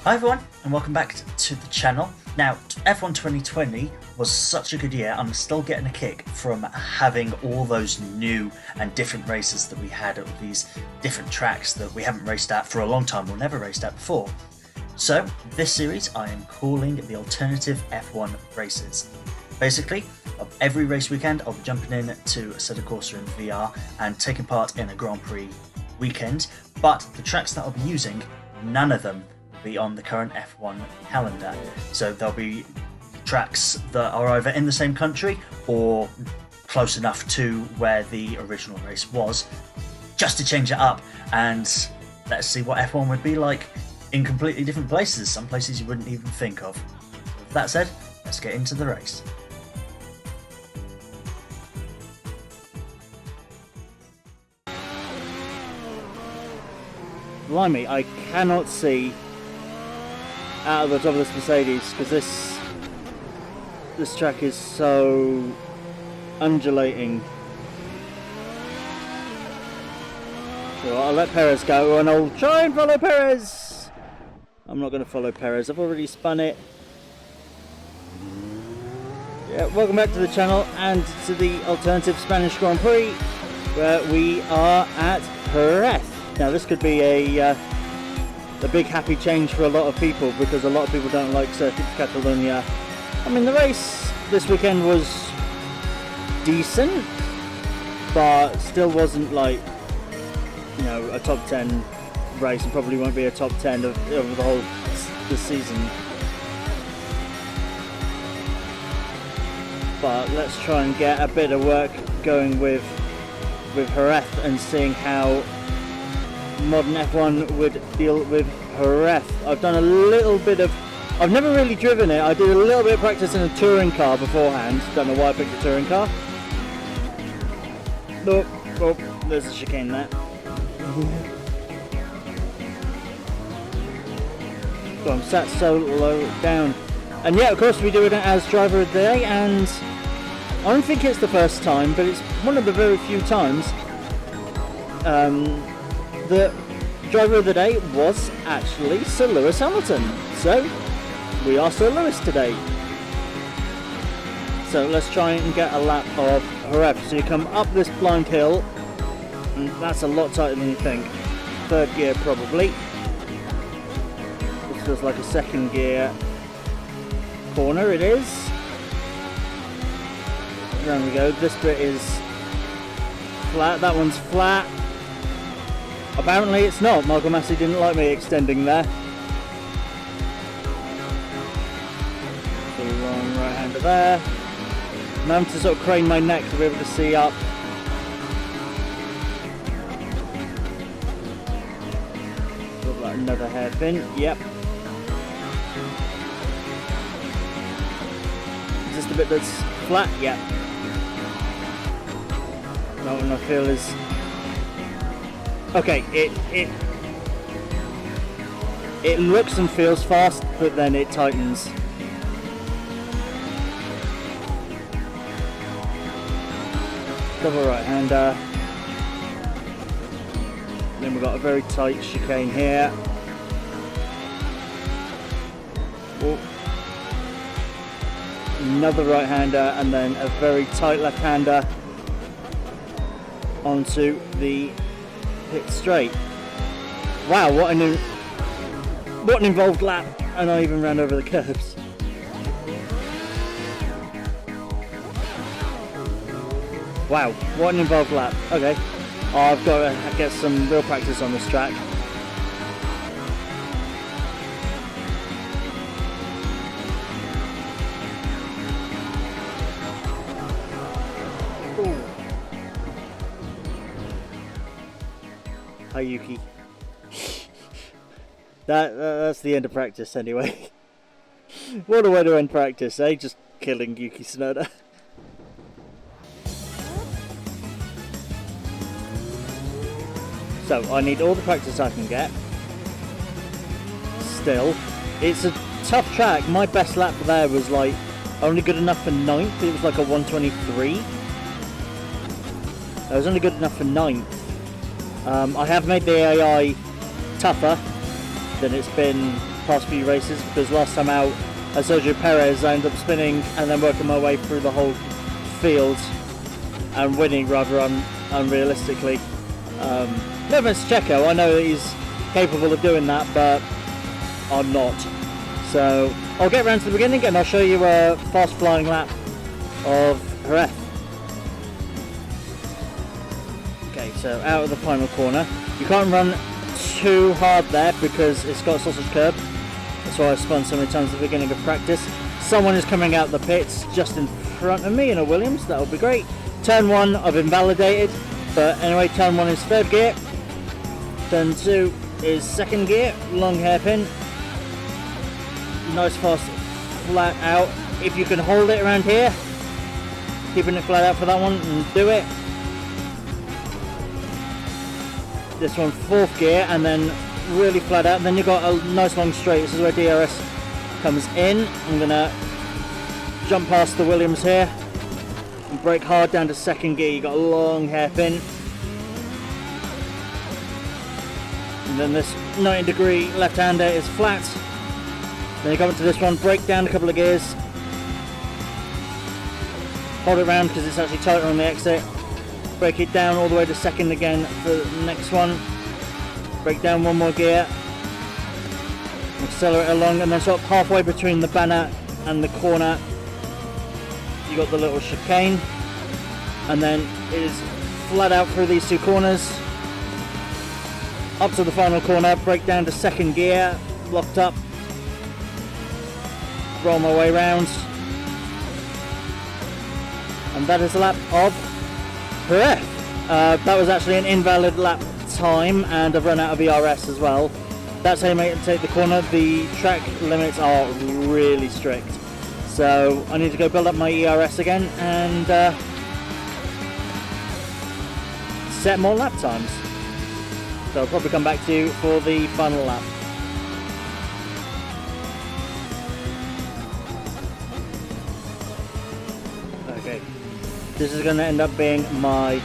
Hi everyone, and welcome back to the channel. Now, F1 2020 was such a good year. I'm still getting a kick from having all those new and different races that we had at these different tracks that we haven't raced at for a long time or never raced at before. So, this series I am calling the Alternative F1 Races. Basically, of every race weekend I'll be jumping in to Assetto Corsa in VR and taking part in a Grand Prix weekend, but the tracks that I'll be using, none of them be on the current F1 calendar. So there'll be tracks that are either in the same country or close enough to where the original race was, just to change it up and let's see what F1 would be like in completely different places, some places you wouldn't even think of. With that said, let's get into the race. Blimey, I cannot see out of the top of this Mercedes because this track is so undulating. So I'll let Perez go and I'll try and follow Perez. I'm not going to follow Perez, I've already spun it. Yeah, welcome back to the channel and to the Alternative Spanish Grand Prix where we are at Jerez. Now this could be a big happy change for a lot of people because a lot of people don't like Circuit Catalunya. I mean, the race this weekend was decent, but still wasn't like, you know, a top 10 race, and probably won't be a top 10 of the whole this season. But let's try and get a bit of work going with Jerez and seeing how modern F1 would deal with Jerez. I've done a little bit of, I've never really driven it. I did a little bit of practice in a touring car beforehand. Don't know why I picked a touring car. Oh, there's a chicane there. So I'm sat so low down. And yeah, of course we do it as driver of the day, and I don't think it's the first time, but it's one of the very few times the driver of the day was actually Sir Lewis Hamilton. So we are Sir Lewis today. So let's try and get a lap of Jerez. So you come up this blind hill, and that's a lot tighter than you think. Third gear probably. This feels like a second gear corner, it is. There we go, this bit is flat, that one's flat. Apparently it's not. Michael Massey didn't like me extending there. So long right hander there. And I'm to sort of crane my neck to be able to see up. Got like another hairpin. Yep. Is this the bit that's flat? Yep. That one I feel is okay. It looks and feels fast, but then it tightens. Double right hander. Then we've got a very tight chicane here. Oh. Another right hander, and then a very tight left hander onto the pit straight. Wow, what an involved lap, and I even ran over the curbs. Wow, what an involved lap. Okay, I've got to get some real practice on this track. Hi Yuki. That's the end of practice anyway. What a way to end practice, eh? Just killing Yuki Tsunoda. So I need all the practice I can get. Still, it's a tough track. My best lap there was like only good enough for 9th. It was like a 123. I was only good enough for 9th. I have made the AI tougher than it's been past few races, because last time out at Sergio Perez I ended up spinning and then working my way through the whole field and winning rather unrealistically. No offense to Checo, I know that he's capable of doing that, but I'm not. So I'll get around to the beginning and I'll show you a fast flying lap of Jerez. Okay, so out of the final corner. You can't run too hard there because it's got a sausage curb. That's why I spun so many times at the beginning of practice. Someone is coming out the pits just in front of me in a Williams. That would be great. Turn 1 I've invalidated, but anyway, turn 1 is 3rd gear. Turn 2 is 2nd gear, long hairpin. Nice fast flat out. If you can hold it around here, keeping it flat out for that one, and do it. This one 4th gear, and then really flat out. And then you've got a nice long straight. This is where DRS comes in. I'm gonna jump past the Williams here and brake hard down to 2nd gear. You've got a long hairpin. And then this 90-degree left-hander is flat. Then you come up to this one, brake down a couple of gears. Hold it round because it's actually tighter on the exit. Brake it down all the way to 2nd again for the next one. Brake down 1 more gear. Accelerate along, and then sort of halfway between the banner and the corner, you got the little chicane. And then it is flat out through these 2 corners. Up to the final corner, brake down to 2nd gear, locked up. Roll my way round. And that is the lap of Jerez. That was actually an invalid lap time, and I've run out of ERS as well. That's how you take the corner. The track limits are really strict, so I need to go build up my ERS again and set more lap times. So I'll probably come back to you for the final lap. Okay, this is going to end up being my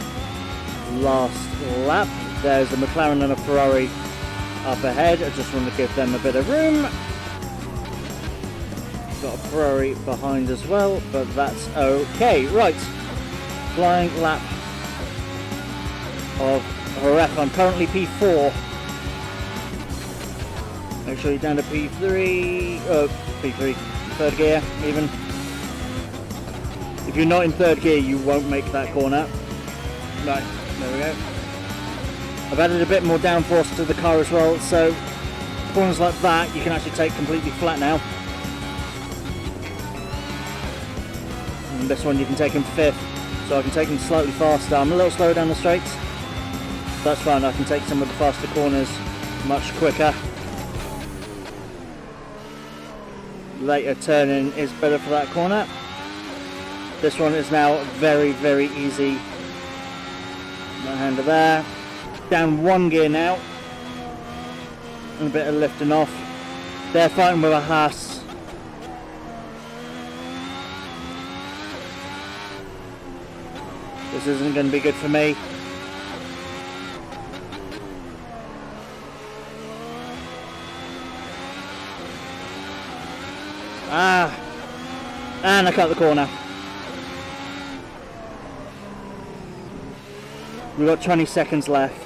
last lap. There's a McLaren and a Ferrari up ahead. I just want to give them a bit of room. Got a Ferrari behind as well, but that's okay. Right, flying lap of Jerez. I'm currently P4. Make sure you're down to P3, P3, 3rd gear even. If you're not in 3rd gear, you won't make that corner. Right, there we go. I've added a bit more downforce to the car as well, so corners like that you can actually take completely flat now. And this one you can take in 5th, so I can take them slightly faster. I'm a little slower down the straights. That's fine, I can take some of the faster corners much quicker. Later turning is better for that corner. This one is now very, very easy. Right hander there. Down 1 gear now. And a bit of lifting off. They're fighting with a Haas. This isn't going to be good for me. And I cut the corner. We've got 20 seconds left.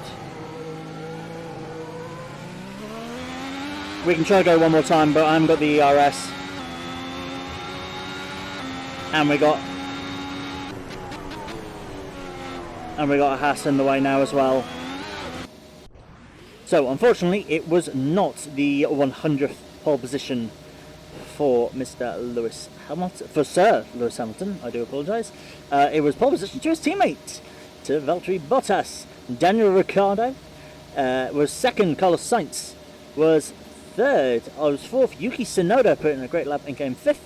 We can try to go one more time, but I haven't got the ERS. And we got a Haas in the way now as well. So unfortunately it was not the 100th pole position for Mr. Lewis Hamilton, for Sir Lewis Hamilton, I do apologise. It was pole position to his teammate, to Valtteri Bottas. Daniel Ricciardo was 2nd, Carlos Sainz was 3rd, I was 4th, Yuki Tsunoda put in a great lap and came 5th.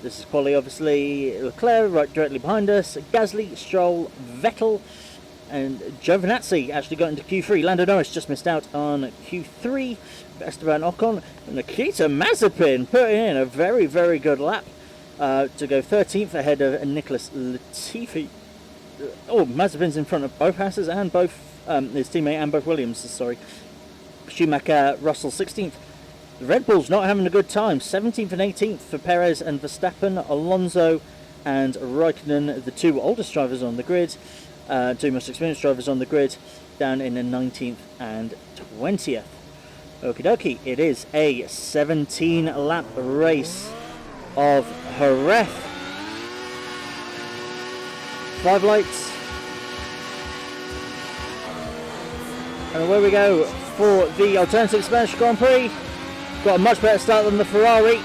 This is quali obviously. Leclerc right directly behind us, Gasly, Stroll, Vettel and Giovinazzi actually got into Q3. Lando Norris just missed out on Q3. Esteban Ocon and Nikita Mazepin putting in a very, very good lap to go 13th ahead of Nicholas Latifi. Oh, Mazepin's in front of both Hasses and both his teammate and both Williams, sorry. Schumacher, Russell 16th. The Red Bull's not having a good time. 17th and 18th for Perez and Verstappen. Alonso and Raikkonen, the two oldest drivers on the grid, two most experienced drivers on the grid, down in the 19th and 20th. Okie dokie, it is a 17 lap race of Jerez. 5 lights. And away we go for the alternative Spanish Grand Prix. Got a much better start than the Ferrari.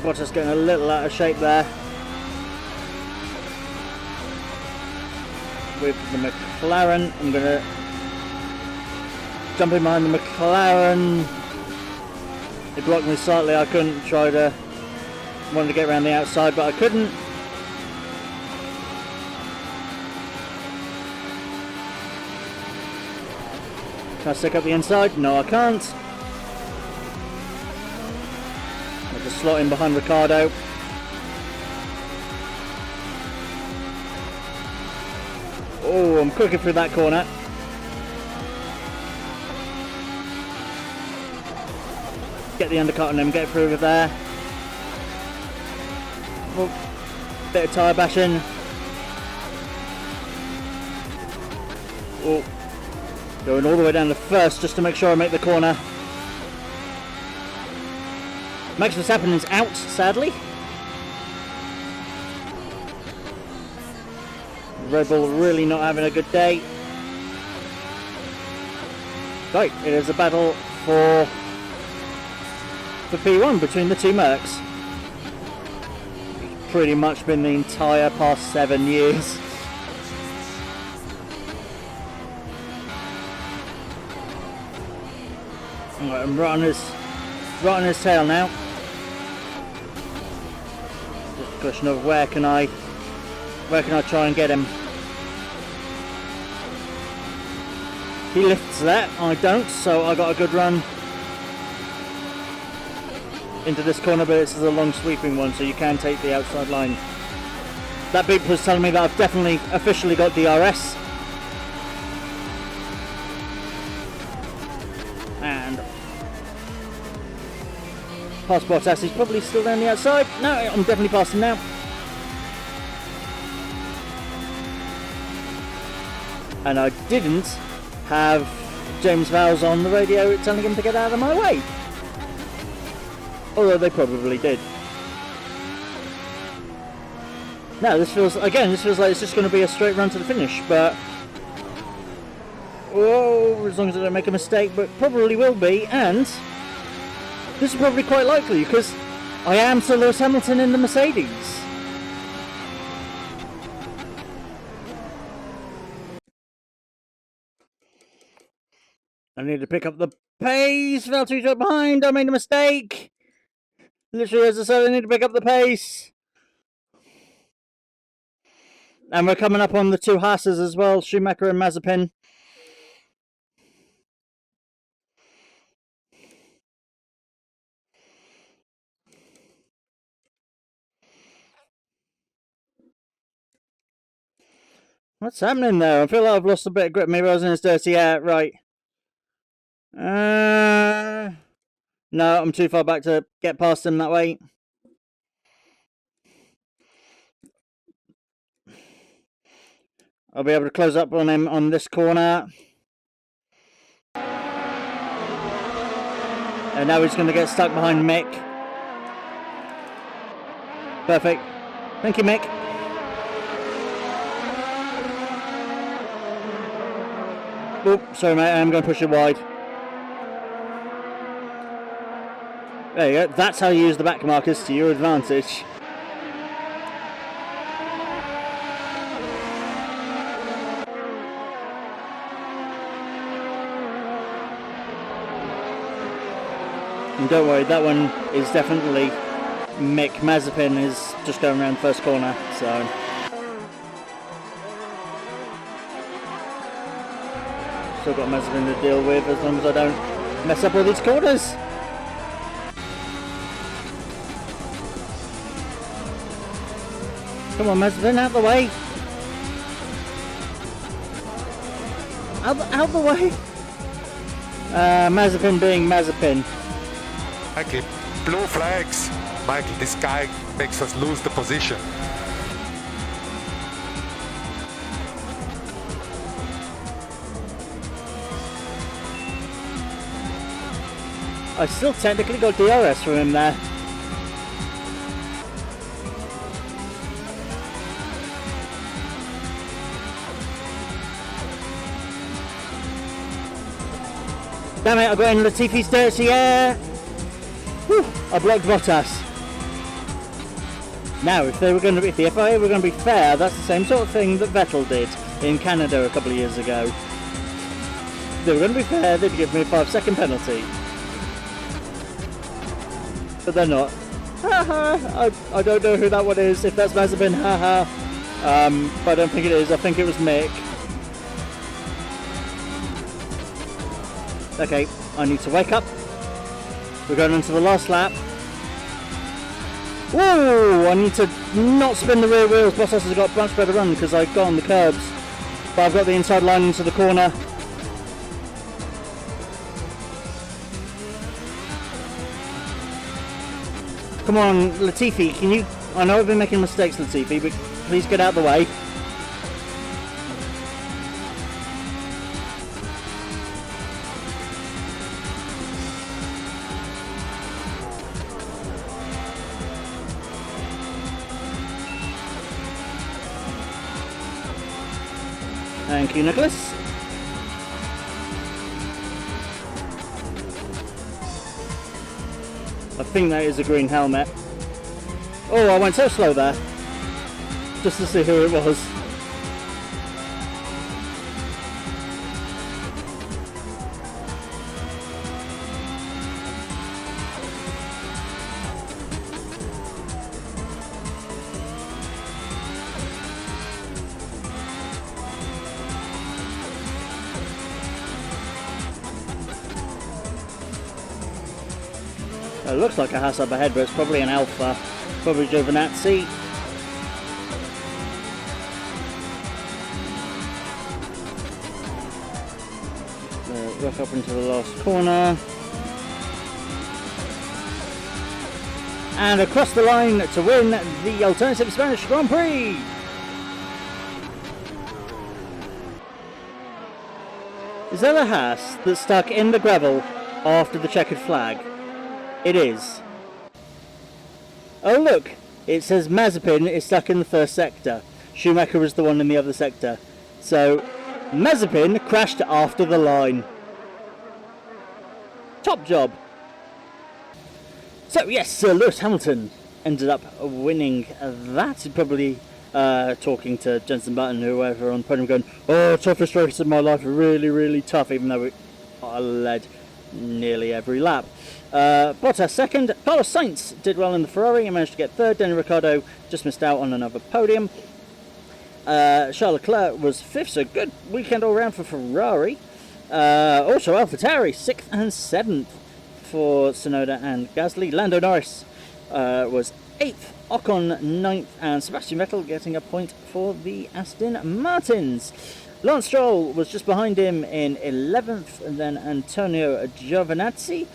Bottas getting a little out of shape there. With the McLaren, I'm going to jump in behind the McLaren. It blocked me slightly. I couldn't wanted to get around the outside, but I couldn't. Can I stick up the inside? No, I can't. I'll just slot in behind Ricardo. Oh, I'm cooking through that corner. Get the undercut on him, get through with there. Oh, bit of tyre bashing. Oh, going all the way down to first just to make sure I make the corner. Max Verstappen is out, sadly. Red Bull really not having a good day. Right, it is a battle for P1 between the two Mercs. Pretty much been the entire past 7 years. Right, I'm right on his tail now. Just a question of where can I try and get him? He lifts that, I don't, so I got a good run into this corner, but this is a long sweeping one, so you can take the outside line. That beep was telling me that I've definitely officially got DRS. And past Bottas, he's probably still down the outside. No, I'm definitely past him now. And I didn't have James Vowles on the radio telling him to get out of my way. Although they probably did. Now this feels like it's just going to be a straight run to the finish, but oh, as long as I don't make a mistake, but probably will be, and this is probably quite likely because I am Sir Lewis Hamilton in the Mercedes. I need to pick up the pace. Fell too far behind. I made a mistake. Literally, as I said, I need to pick up the pace. And we're coming up on the two Haas's as well, Schumacher and Mazepin. What's happening there? I feel like I've lost a bit of grip. Maybe I was in as dirty. Yeah, right. No, I'm too far back to get past him that way. I'll be able to close up on him on this corner. And now he's going to get stuck behind Mick. Perfect. Thank you, Mick. Oh, sorry mate, I'm going to push it wide. There you go, that's how you use the back markers to your advantage. And don't worry, that one is definitely Mick. Mazepin is just going around the first corner, so... Still got Mazepin to deal with as long as I don't mess up all these corners. Come on Mazepin, out the way. Out the way. Mazepin being Mazepin. Michael, blue flags. Michael, this guy makes us lose the position. I still technically got DRS from him there. Damn it, I got in Latifi's dirty air. Whew, I blocked Bottas. Now, if the FIA were going to be fair, that's the same sort of thing that Vettel did in Canada a couple of years ago. If they were going to be fair, they'd give me a 5-second penalty. But they're not. Haha, I don't know who that one is. If that's Mazepin, haha. But I don't think it is. I think it was Mick. Okay, I need to wake up. We're going into the last lap. Whoa! I need to not spin the rear wheels. Bottas has got a much better run because I got on the curbs. But I've got the inside line into the corner. Come on, Latifi, can you... I know I've been making mistakes, Latifi, but please get out of the way. Thank you, Nicholas. I think that is a green helmet. Oh, I went so slow there. Just to see who it was. It looks like a Haas up ahead, but it's probably an Alpha. Probably Giovinazzi. Rock up into the last corner. And across the line to win the alternative Spanish Grand Prix. Is that a Haas that's stuck in the gravel after the checkered flag? It is. Oh look, it says Mazepin is stuck in the first sector. Schumacher was the one in the other sector. So, Mazepin crashed after the line. Top job. So yes, Lewis Hamilton ended up winning that. Probably talking to Jenson Button, whoever on the podium, going, "Oh, toughest race of my life, really, really tough," even though I led nearly every lap. Bottas second. Carlos Sainz did well in the Ferrari and managed to get third. Daniel Ricciardo just missed out on another podium. Charles Leclerc was fifth, so good weekend all round for Ferrari. Also AlphaTauri 6th and 7th for Tsunoda and Gasly. Lando Norris was 8th, Ocon 9th, and Sebastian Vettel getting a point for the Aston Martins. Lance Stroll was just behind him in 11th, and then Antonio Giovinazzi.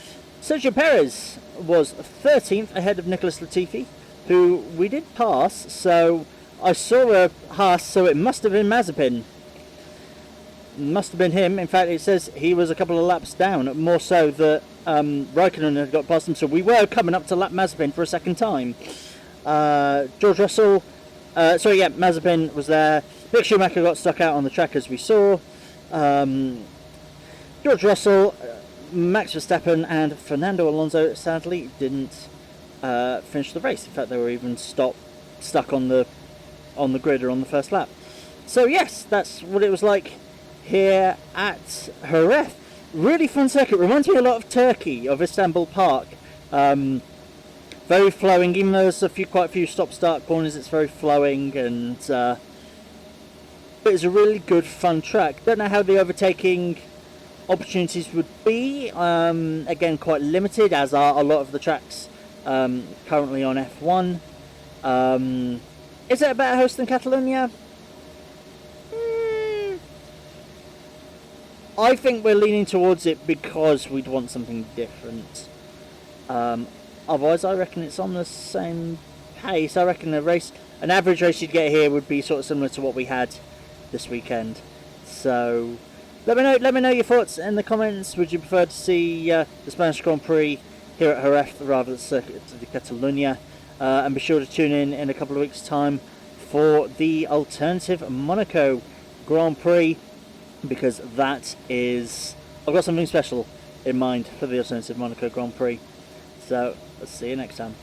Sergio Perez was 13th ahead of Nicholas Latifi, who we did pass, so I saw a Haas, so it must have been Mazepin. Must have been him. In fact, it says he was a couple of laps down, more so that Raikkonen had got past him, so we were coming up to lap Mazepin for a second time. George Russell, Mazepin was there. Mick Schumacher got stuck out on the track, as we saw. George Russell, Max Verstappen and Fernando Alonso sadly didn't finish the race. In fact, they were even stuck on the grid or on the first lap. So yes, that's what it was like here at Jerez. Really fun circuit. Reminds me a lot of Turkey, of Istanbul Park. Very flowing, even though there's quite a few stop-start corners. It's very flowing, and but it's a really good, fun track. Don't know how the overtaking opportunities would be. Again, quite limited, as are a lot of the tracks currently on F1. Is it a better host than Catalunya? I think we're leaning towards it because we'd want something different. Otherwise, I reckon it's on the same pace. I reckon an average race you'd get here would be sort of similar to what we had this weekend. So let me know your thoughts in the comments. Would you prefer to see the Spanish Grand Prix here at Jerez rather than Circuit de Catalunya? And be sure to tune in a couple of weeks' time for the alternative Monaco Grand Prix, because I've got something special in mind for the alternative Monaco Grand Prix. So let's see you next time.